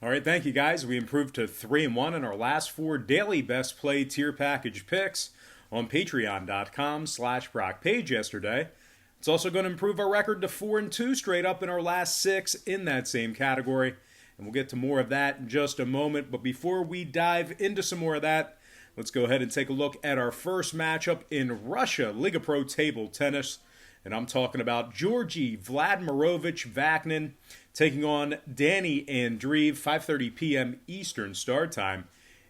All right, thank you guys. We improved to 3-1 in our last four daily best play tier package picks on patreon.com/BrockPage yesterday. It's also going to improve our record to 4-2 straight up in our last six in that same category. And we'll get to more of that in just a moment. But before we dive into some more of that, let's go ahead and take a look at our first matchup in Russia, Liga Pro Table Tennis. And I'm talking about Georgy Vladimirovich Vaknin taking on Danny Andreev, 5:30 p.m. Eastern start time.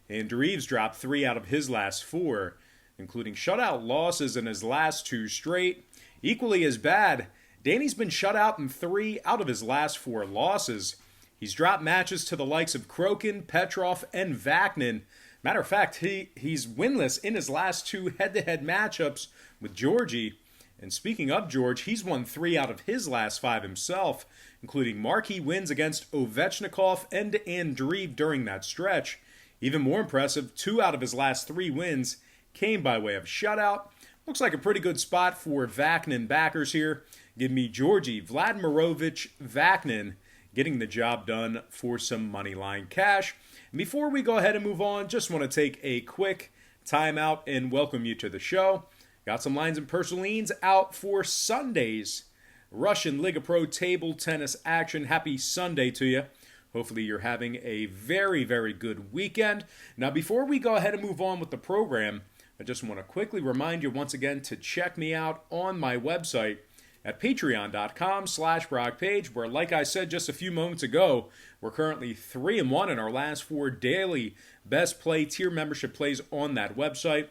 Andreev's dropped 3 out of his last 4, including shutout losses in his last 2 straight. Equally as bad, Danny's been shut out in 3 out of his last 4 losses. He's dropped matches to the likes of Krokin, Petrov, and Vaknin. Matter of fact, he's winless in his last 2 head-to-head matchups with Georgy. And speaking of George, he's won 3 out of his last 5 himself, including marquee wins against Ovechnikov and Andreev during that stretch. Even more impressive, 2 out of his last 3 wins came by way of shutout. Looks like a pretty good spot for Vaknin backers here. Give me Georgy Vladimirovich Vaknin getting the job done for some moneyline cash. And before we go ahead and move on, just want to take a quick timeout and welcome you to the show. Got some lines and personalines out for Sunday's Russian Liga Pro Table Tennis action. Happy Sunday to you. Hopefully you're having a very, very good weekend. Now, before we go ahead and move on with the program, I just want to quickly remind you once again to check me out on my website at patreon.com/BrockPage, where, like I said just a few moments ago, we're currently 3-1 in our last 4 daily best play tier membership plays on that website.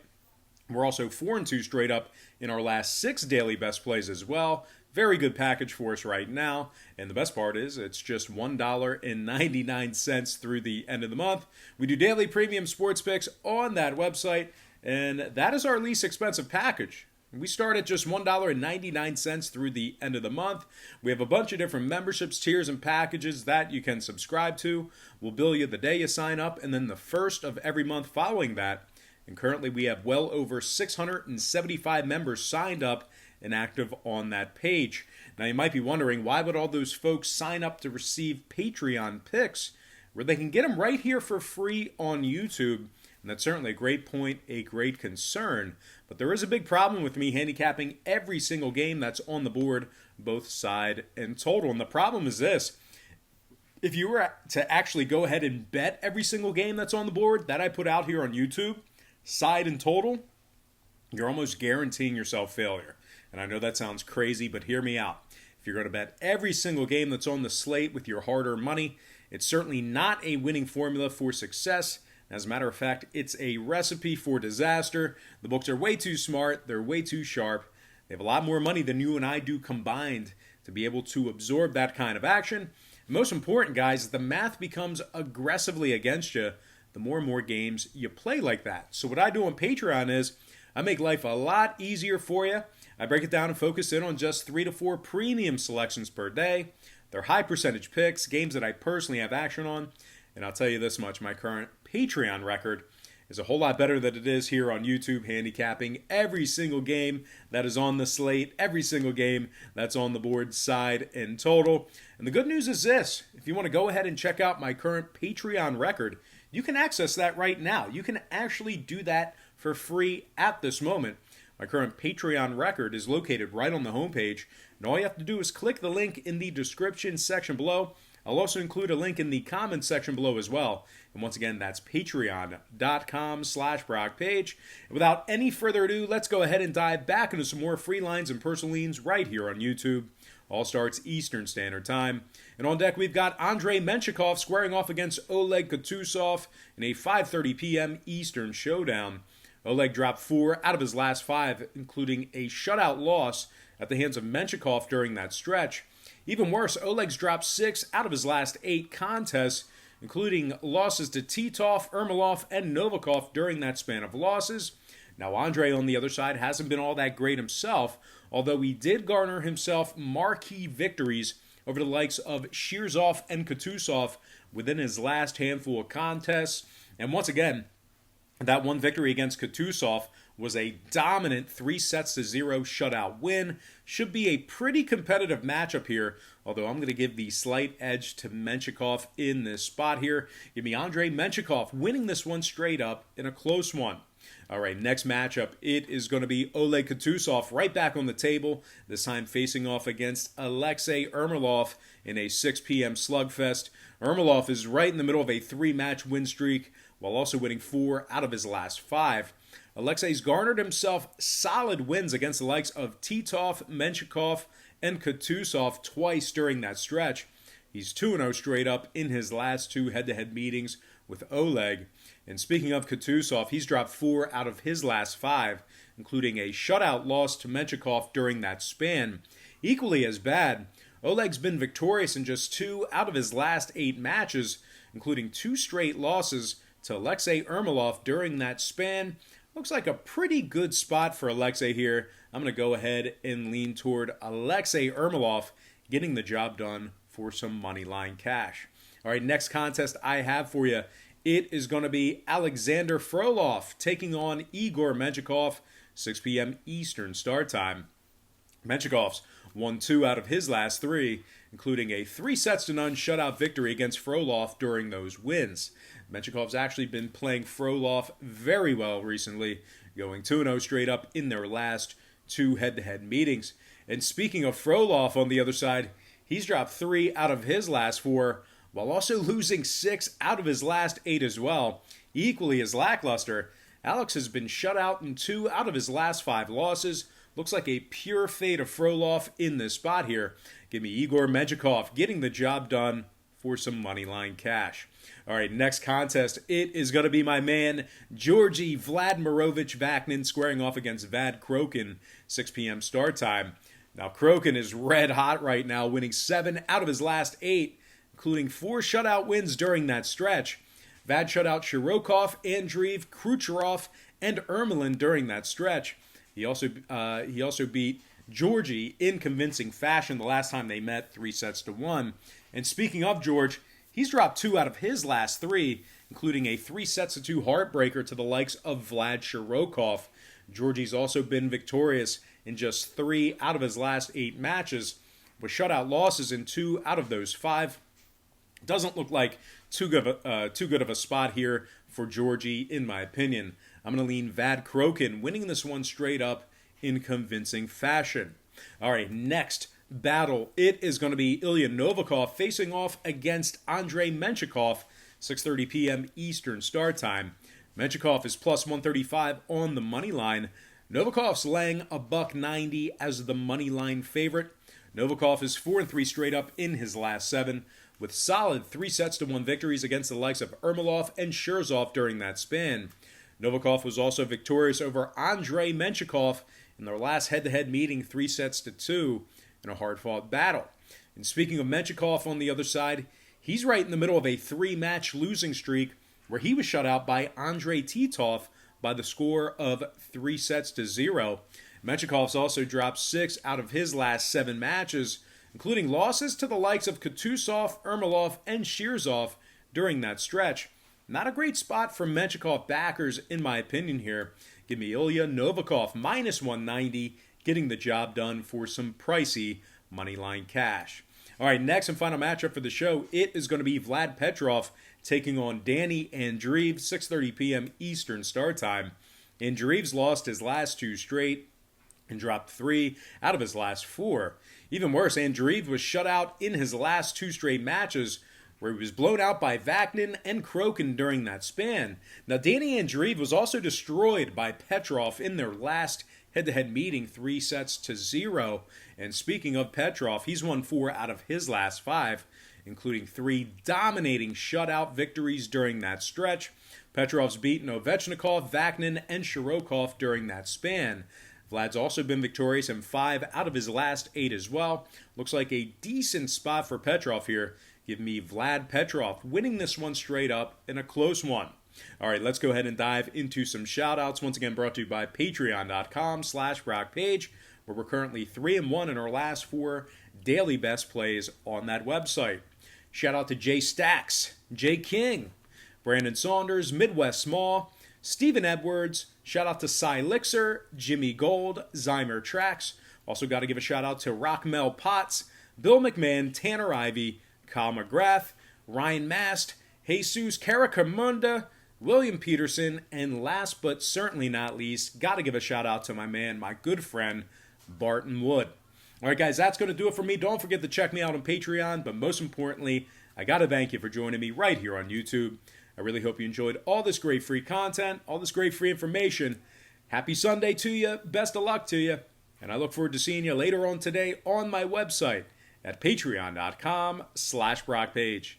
We're also 4-2 straight up in our last 6 daily best plays as well. Very good package for us right now. And the best part is it's just $1.99 through the end of the month. We do daily premium sports picks on that website, and that is our least expensive package. We start at just $1.99 through the end of the month. We have a bunch of different memberships, tiers, and packages that you can subscribe to. We'll bill you the day you sign up, and then the first of every month following that. And currently we have well over 675 members signed up and active on that page. Now you might be wondering, why would all those folks sign up to receive Patreon picks where they can get them right here for free on YouTube? And that's certainly a great point, a great concern. But there is a big problem with me handicapping every single game that's on the board, both side and total. And the problem is this. If you were to actually go ahead and bet every single game that's on the board that I put out here on YouTube, side and total, you're almost guaranteeing yourself failure. And I know that sounds crazy, but hear me out. If you're going to bet every single game that's on the slate with your hard-earned money, it's certainly not a winning formula for success. As a matter of fact, it's a recipe for disaster. The books are way too smart. They're way too sharp. They have a lot more money than you and I do combined to be able to absorb that kind of action. And most important, guys, the math becomes aggressively against you the more and more games you play like that. So what I do on Patreon is I make life a lot easier for you. I break it down and focus in on just 3 to 4 premium selections per day. They're high percentage picks, games that I personally have action on. And I'll tell you this much, my current Patreon record is a whole lot better than it is here on YouTube, handicapping every single game that is on the slate, every single game that's on the board, side and total. And the good news is this. If you want to go ahead and check out my current Patreon record, you can access that right now. You can actually do that for free at this moment. My current Patreon record is located right on the homepage, and all you have to do is click the link in the description section below. I'll also include a link in the comments section below as well. And once again, that's patreon.com/BrockPage. And without any further ado, let's go ahead and dive back into some more free lines and personal leans right here on YouTube. All starts Eastern Standard Time. And on deck, we've got Andrei Menshikov squaring off against Oleg Kutusov in a 5:30 p.m. Eastern showdown. Oleg dropped 4 out of his last 5, including a shutout loss at the hands of Menshikov during that stretch. Even worse, Oleg's dropped 6 out of his last 8 contests, including losses to Titov, Ermolov, and Novikov during that span of losses. Now, Andrei, on the other side, hasn't been all that great himself, although he did garner himself marquee victories over the likes of Shirzov and Kutusov within his last handful of contests. And once again, that one victory against Kutusov was a dominant 3-0 shutout win. Should be a pretty competitive matchup here, although I'm going to give the slight edge to Menshikov in this spot here. Give me Andrei Menshikov winning this one straight up in a close one. All right, next matchup, it is going to be Oleg Kutuzov right back on the table, this time facing off against Alexei Ermolov in a 6 p.m. slugfest. Ermolov is right in the middle of a 3-match win streak, while also winning 4 out of his last 5. Alexei's garnered himself solid wins against the likes of Titov, Menshikov, and Kutuzov twice during that stretch. He's 2-0 straight up in his last 2 head-to-head meetings with Oleg. And speaking of Kutuzov, he's dropped 4 out of his last 5, including a shutout loss to Menshikov during that span. Equally as bad, Oleg's been victorious in just 2 out of his last 8 matches, including 2 straight losses to Alexei Ermolov during that span. Looks like a pretty good spot for Alexei here. I'm going to go ahead and lean toward Alexei Ermolov getting the job done for some moneyline cash. All right, next contest I have for you. It is going to be Alexander Frolov taking on Igor Menshikov, 6 p.m. Eastern start time. Menshikov's won 2 out of his last 3, including a 3-0 shutout victory against Frolov during those wins. Menshikov's actually been playing Frolov very well recently, going 2-0 straight up in their last 2 head-to-head meetings. And speaking of Frolov on the other side, he's dropped 3 out of his last 4, while also losing 6 out of his last 8 as well. Equally as lackluster, Alex has been shut out in 2 out of his last 5 losses. Looks like a pure fade of Frolov in this spot here. Give me Igor Menshikov getting the job done for some moneyline cash. All right, next contest, it is going to be my man, Georgi Vladimirovich Vaknin squaring off against Vad Krokin, 6 p.m. start time. Now, Krokin is red hot right now, winning 7 out of his last 8, including 4 shutout wins during that stretch. Vad shut out Shirokov, Andreev, Kucherov, and Ermelin during that stretch. He also beat Georgi in convincing fashion the last time they met, 3-1. And speaking of George, he's dropped 2 out of his last 3, including a 3-2 heartbreaker to the likes of Vlad Shirokov. Georgi's also been victorious in just 3 out of his last 8 matches, with shutout losses in 2 out of those 5. Doesn't look like too good of a spot here for Georgi, in my opinion. I'm going to lean Vad Krokin, winning this one straight up in convincing fashion. All right, next battle, it is going to be Ilya Novikov facing off against Andrei Menshikov, 6:30 p.m. Eastern start time. Menshikov is plus 135 on the money line. Novikov's laying $1.90 as the money line favorite. Novikov is 4-3 straight up in his last 7, with solid 3-1 victories against the likes of Ermolov and Shirzov during that span. Novikov was also victorious over Andrei Menshikov in their last head-to-head meeting, 3-2 in a hard-fought battle. And speaking of Menshikov on the other side, he's right in the middle of a 3-match losing streak where he was shut out by Andrei Titov by the score of 3-0. Menshikov's also dropped 6 out of his last 7 matches, including losses to the likes of Kutuzov, Ermolov, and Shirzov during that stretch. Not a great spot for Menshikov backers, in my opinion here. Give me Ilya Novikov, minus 190, getting the job done for some pricey moneyline cash. All right, next and final matchup for the show, it is going to be Vlad Petrov taking on Danny Andreev, 6:30 p.m. Eastern start time. Andreev's lost his last 2 straight and dropped 3 out of his last 4. Even worse, Andreev was shut out in his last 2 straight matches, where he was blown out by Vaknin and Krokin during that span. Now, Danny Andreev was also destroyed by Petrov in their last head-to-head meeting, 3-0. And speaking of Petrov, he's won 4 out of his last 5, including 3 dominating shutout victories during that stretch. Petrov's beaten Ovechnikov, Vaknin, and Shirokov during that span. Vlad's also been victorious in 5 out of his last 8 as well. Looks like a decent spot for Petrov here. Give me Vlad Petrov winning this one straight up in a close one. All right, let's go ahead and dive into some shoutouts. Once again, brought to you by patreon.com/BrockPage, where we're currently 3-1 in our last 4 daily best plays on that website. Shout out to Jay Stacks, Jay King, Brandon Saunders, Midwest Small, Stephen Edwards. Shout out to Cy Lixer, Jimmy Gold, Zymer Tracks. Also got to give a shout out to Rockmel Potts, Bill McMahon, Tanner Ivy, Kyle McGrath, Ryan Mast, Jesus Caracamunda, William Peterson, and last but certainly not least, got to give a shout out to my man, my good friend, Barton Wood. All right, guys, that's going to do it for me. Don't forget to check me out on Patreon, but most importantly, I got to thank you for joining me right here on YouTube. I really hope you enjoyed all this great free content, all this great free information. Happy Sunday to you. Best of luck to you. And I look forward to seeing you later on today on my website at patreon.com/BrockPage.